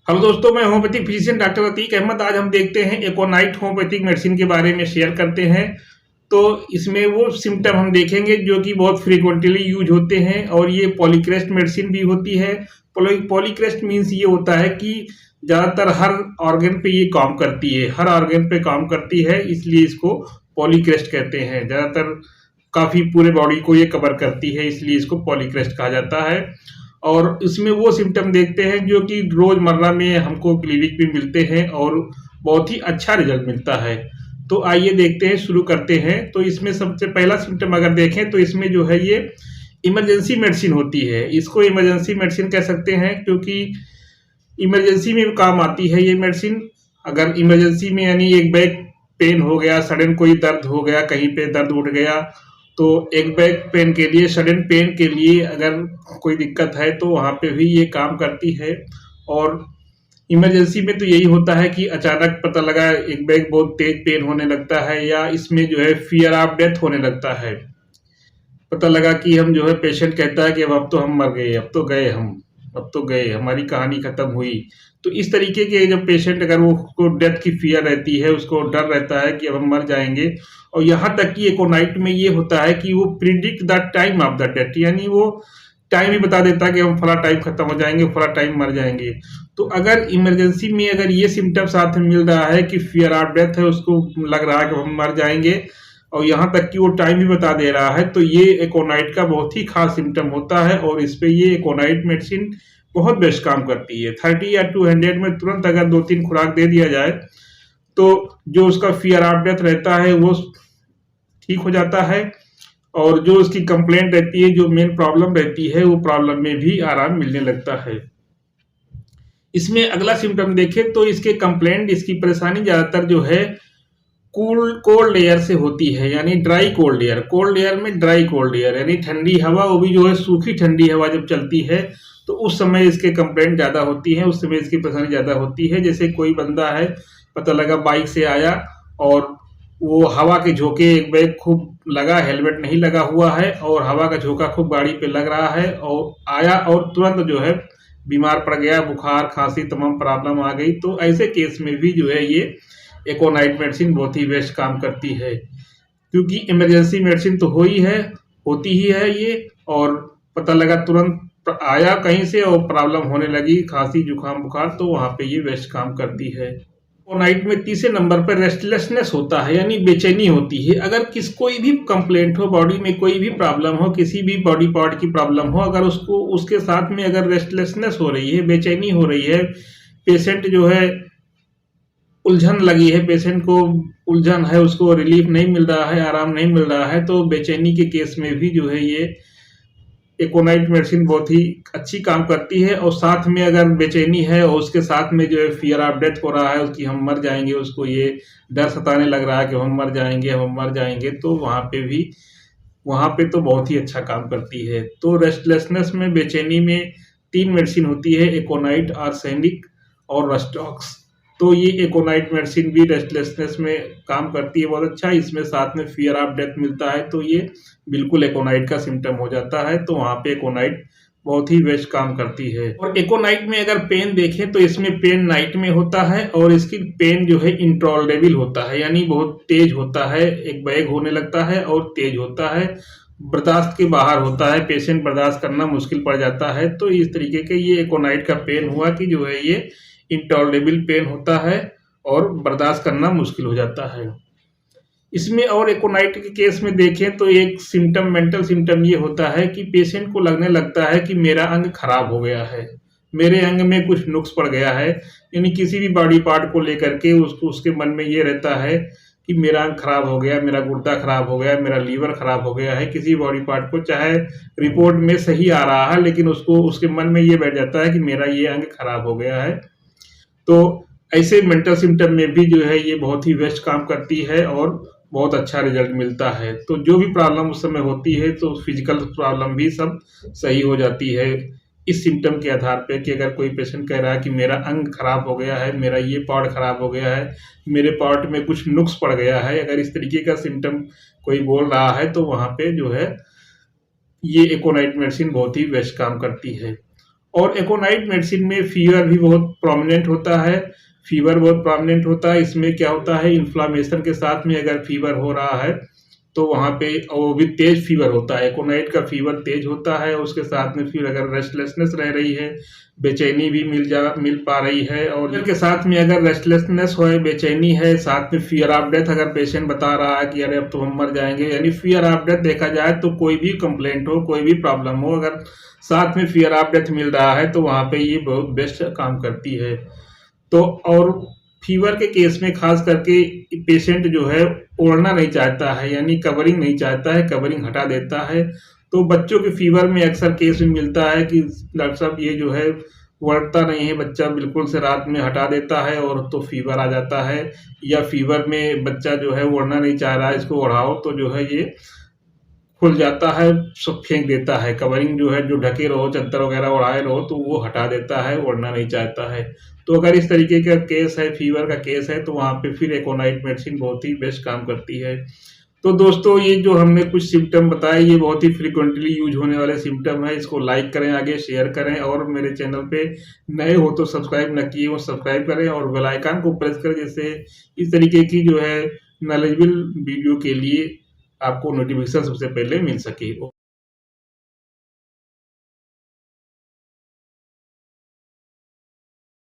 Hello दोस्तों, मैं homeopathic physician doctor Ateeq Ahmad. आज हम देखते हैं एकोनाइट होम्योपैथिक मेडिसिन के बारे में शेयर करते हैं। तो इसमें वो सिम्टम हम देखेंगे जो कि बहुत फ्रीक्वेंटली यूज होते हैं और ये पॉलीक्रेस्ट मेडिसिन भी होती है। पॉलीक्रेस्ट मीन्स ये होता है कि ज़्यादातर हर ऑर्गन पे ये काम करती है, हर ऑर्गन पे काम करती है, इसलिए इसको पॉलीक्रेस्ट कहते हैं। ज़्यादातर काफ़ी पूरे बॉडी को ये कवर करती है, इसलिए इसको पॉलीक्रेस्ट कहा जाता है। और इसमें वो सिम्टम देखते हैं जो कि रोजमर्रा में हमको क्लिनिक में मिलते हैं और बहुत ही अच्छा रिजल्ट मिलता है। तो आइए देखते हैं, शुरू करते हैं। तो इसमें सबसे पहला सिम्टम अगर देखें तो इसमें जो है ये इमरजेंसी मेडिसिन होती है। इसको इमरजेंसी मेडिसिन कह सकते हैं क्योंकि इमरजेंसी में काम आती है ये मेडिसिन। अगर इमरजेंसी में यानी एक बैक पेन हो गया, सडन कोई दर्द हो गया, कहीं पे दर्द उठ गया, तो एक बैक पेन के लिए, सडन पेन के लिए अगर कोई दिक्कत है तो वहाँ पे भी ये काम करती है। और इमरजेंसी में तो यही होता है कि अचानक पता लगा एक बैक बहुत तेज पेन होने लगता है या इसमें जो है फियर ऑफ डेथ होने लगता है। पता लगा कि हम जो है पेशेंट कहता है कि अब तो हम मर गए, अब तो गए हम, अब तो गए, हमारी कहानी खत्म हुई। तो इस तरीके के जब पेशेंट अगर वो उसको डेथ की फियर रहती है, उसको डर रहता है कि अब हम मर जाएंगे। और यहाँ तक कि एकोनाइट में ये होता है कि वो predict the time of the death, यानी वो टाइम ही बता देता है कि हम फला टाइम खत्म हो जाएंगे, फला टाइम मर जाएंगे। तो अगर इमरजेंसी में अगर ये सिम्टम साथ में मिल रहा है कि फियर ऑफ डेथ है, उसको लग रहा है कि हम मर जाएंगे और यहाँ तक कि वो टाइम भी बता दे रहा है, तो ये एकोनाइट का बहुत ही खास सिम्टम होता है। और इस पे ये एकोनाइट मेडिसिन बहुत बेस्ट काम करती है। 30 या 200 में तुरंत अगर 2-3 खुराक दे दिया जाए तो जो उसका फियर ऑफ डेथ रहता है वो ठीक हो जाता है। और जो उसकी कंप्लेंट रहती है, जो मेन प्रॉब्लम रहती है, वो प्रॉब्लम में भी आराम मिलने लगता है। इसमें अगला सिम्टम देखें तो इसके कंप्लेंट, इसकी परेशानी ज्यादातर जो है कोल्ड एयर से होती है, यानी dry cold air. Cold air में ड्राई कोल्ड एयर यानी ठंडी हवा, वो भी जो है सूखी ठंडी हवा जब चलती है तो उस समय इसके कंप्लेंट ज़्यादा होती हैं, उस समय इसकी परेशानी ज़्यादा होती है। जैसे कोई बंदा है, पता लगा बाइक से आया और वो हवा के झोंके, एक बैग खूब लगा, हेलमेट नहीं लगा हुआ है और हवा का झोंका खूब गाड़ी पे लग रहा है और आया और तुरंत जो है बीमार पड़ गया, बुखार खांसी तमाम प्रॉब्लम आ गई। तो ऐसे केस में भी जो है ये एकोनाइट मेडिसिन बहुत ही बेस्ट काम करती है, क्योंकि इमरजेंसी मेडिसिन तो होती ही है ये। और पता लगा तुरंत आया कहीं से और प्रॉब्लम होने लगी, खांसी जुकाम बुखार, तो वहाँ पे ये बेस्ट काम करती है। एकोनाइट में तीसरे नंबर पर रेस्टलेसनेस होता है, यानी बेचैनी होती है। अगर कोई भी कंप्लेंट हो, बॉडी में कोई भी प्रॉब्लम हो, किसी भी बॉडी पार्ट की प्रॉब्लम हो, अगर उसको उसके साथ में अगर रेस्टलेसनेस हो रही है, बेचैनी हो रही है, पेशेंट जो है उलझन लगी है, पेशेंट को उलझन है, उसको रिलीफ नहीं मिल रहा है, आराम नहीं मिल रहा है, तो बेचैनी के केस में भी जो है ये एकोनाइट मेडिसिन बहुत ही अच्छी काम करती है। और साथ में अगर बेचैनी है और उसके साथ में जो है फियर ऑफ डेथ हो रहा है, उसकी हम मर जाएंगे, उसको ये डर सताने लग रहा है कि हम मर जाएंगे, हम मर जाएंगे, तो वहाँ पे तो बहुत ही अच्छा काम करती है। तो रेस्टलेसनेस में, बेचैनी में 3 मेडिसिन होती है, एकोनाइट, आर्सेनिक और रस्टॉक्स। तो ये एकोनाइट मेडिसिन भी रेस्टलेसनेस में काम करती है बहुत अच्छा। इसमें साथ में फियर ऑफ डेथ मिलता है, तो ये बिल्कुल एकोनाइट का सिम्टम हो जाता है। तो वहाँ पे एकोनाइट बहुत ही बेस्ट काम करती है। और एकोनाइट में अगर पेन देखें तो इसमें पेन नाइट में होता है और इसकी पेन जो है इंटॉलरेबल होता है, यानी बहुत तेज होता है, एक बैग होने लगता है और तेज होता है, बर्दाश्त के बाहर होता है, पेशेंट बर्दाश्त करना मुश्किल पड़ जाता है। तो इस तरीके के ये एकोनाइट का पेन हुआ कि जो है ये इंटॉलरेबल पेन होता है और बर्दाश्त करना मुश्किल हो जाता है। इसमें और एकोनाइट के केस में देखें तो एक सिम्टम, मेंटल सिम्टम ये होता है कि पेशेंट को लगने लगता है कि मेरा अंग खराब हो गया है, मेरे अंग में कुछ नुक्स पड़ गया है। यानी किसी भी बॉडी पार्ट को लेकर के उसके मन में ये रहता है कि मेरा अंग खराब हो गया, मेरा गुर्दा खराब हो गया, मेरा लीवर खराब हो गया है। किसी बॉडी पार्ट को चाहे रिपोर्ट में सही आ रहा है, लेकिन उसको उसके मन में ये बैठ जाता है कि मेरा ये अंग खराब हो गया है। तो ऐसे मेंटल सिम्टम में भी जो है ये बहुत ही बेस्ट काम करती है और बहुत अच्छा रिजल्ट मिलता है। तो जो भी प्रॉब्लम उस समय होती है तो फिजिकल प्रॉब्लम भी सब सही हो जाती है इस सिम्टम के आधार पे कि अगर कोई पेशेंट कह रहा है कि मेरा अंग खराब हो गया है, मेरा ये पार्ट खराब हो गया है, मेरे पार्ट में कुछ नुक्स पड़ गया है, अगर इस तरीके का सिम्टम कोई बोल रहा है तो वहाँ पे जो है ये एकोनाइट मेडिसिन बहुत ही बेस्ट काम करती है। और एकोनाइट मेडिसिन में फीवर भी बहुत प्रोमिनेंट होता है। फीवर बहुत प्रोमिनेंट होता है। इसमें क्या होता है, इन्फ्लामेशन के साथ में अगर फीवर हो रहा है तो वहाँ पे वो भी तेज फीवर होता है। एकोनाइट का फीवर तेज होता है। उसके साथ में फिर अगर रेस्टलेसनेस रह रही है, बेचैनी भी मिल पा रही है, और इसके साथ में अगर रेस्टलेसनेस हो, बेचैनी है, साथ में फियर ऑफ डेथ अगर पेशेंट बता रहा है कि अरे अब तो हम मर जाएंगे, यानी फियर ऑफ डेथ देखा जाए तो कोई भी कंप्लेंट हो, कोई भी प्रॉब्लम हो, अगर साथ में फियर ऑफ डेथ मिल रहा है तो वहाँ पे ये बहुत बेस्ट काम करती है। तो और फीवर के केस में खास करके पेशेंट जो है ओढ़ना नहीं चाहता है, यानी कवरिंग नहीं चाहता है, कवरिंग हटा देता है। तो बच्चों के फीवर में अक्सर केस में मिलता है कि डॉक्टर साहब ये जो है ओढ़ता नहीं है बच्चा, बिल्कुल से रात में हटा देता है और तो फीवर आ जाता है। या फीवर में बच्चा जो है ओढ़ना नहीं चाह रहा है, इसको ओढ़ाओ तो जो है ये खुल जाता है, सब फेंक देता है। कवरिंग जो है, जो ढके रहो, चादर वगैरह ओढ़ाए रहो, तो वो हटा देता है, ओढ़ना नहीं चाहता है। तो अगर इस तरीके का केस है, फीवर का केस है, तो वहाँ पे फिर एकोनाइट मेडिसिन बहुत ही बेस्ट काम करती है। तो दोस्तों, ये जो हमने कुछ सिम्टम बताए, ये बहुत ही फ्रीक्वेंटली यूज होने वाले सिम्टम है। इसको लाइक करें, आगे शेयर करें, और मेरे चैनल पे नए हो तो सब्सक्राइब न किए हो सब्सक्राइब करें और बेल आइकन को प्रेस करें, जिससे इस तरीके की जो है नॉलेजेबल वीडियो के लिए आपको नोटिफिकेशन सबसे पहले मिल सके।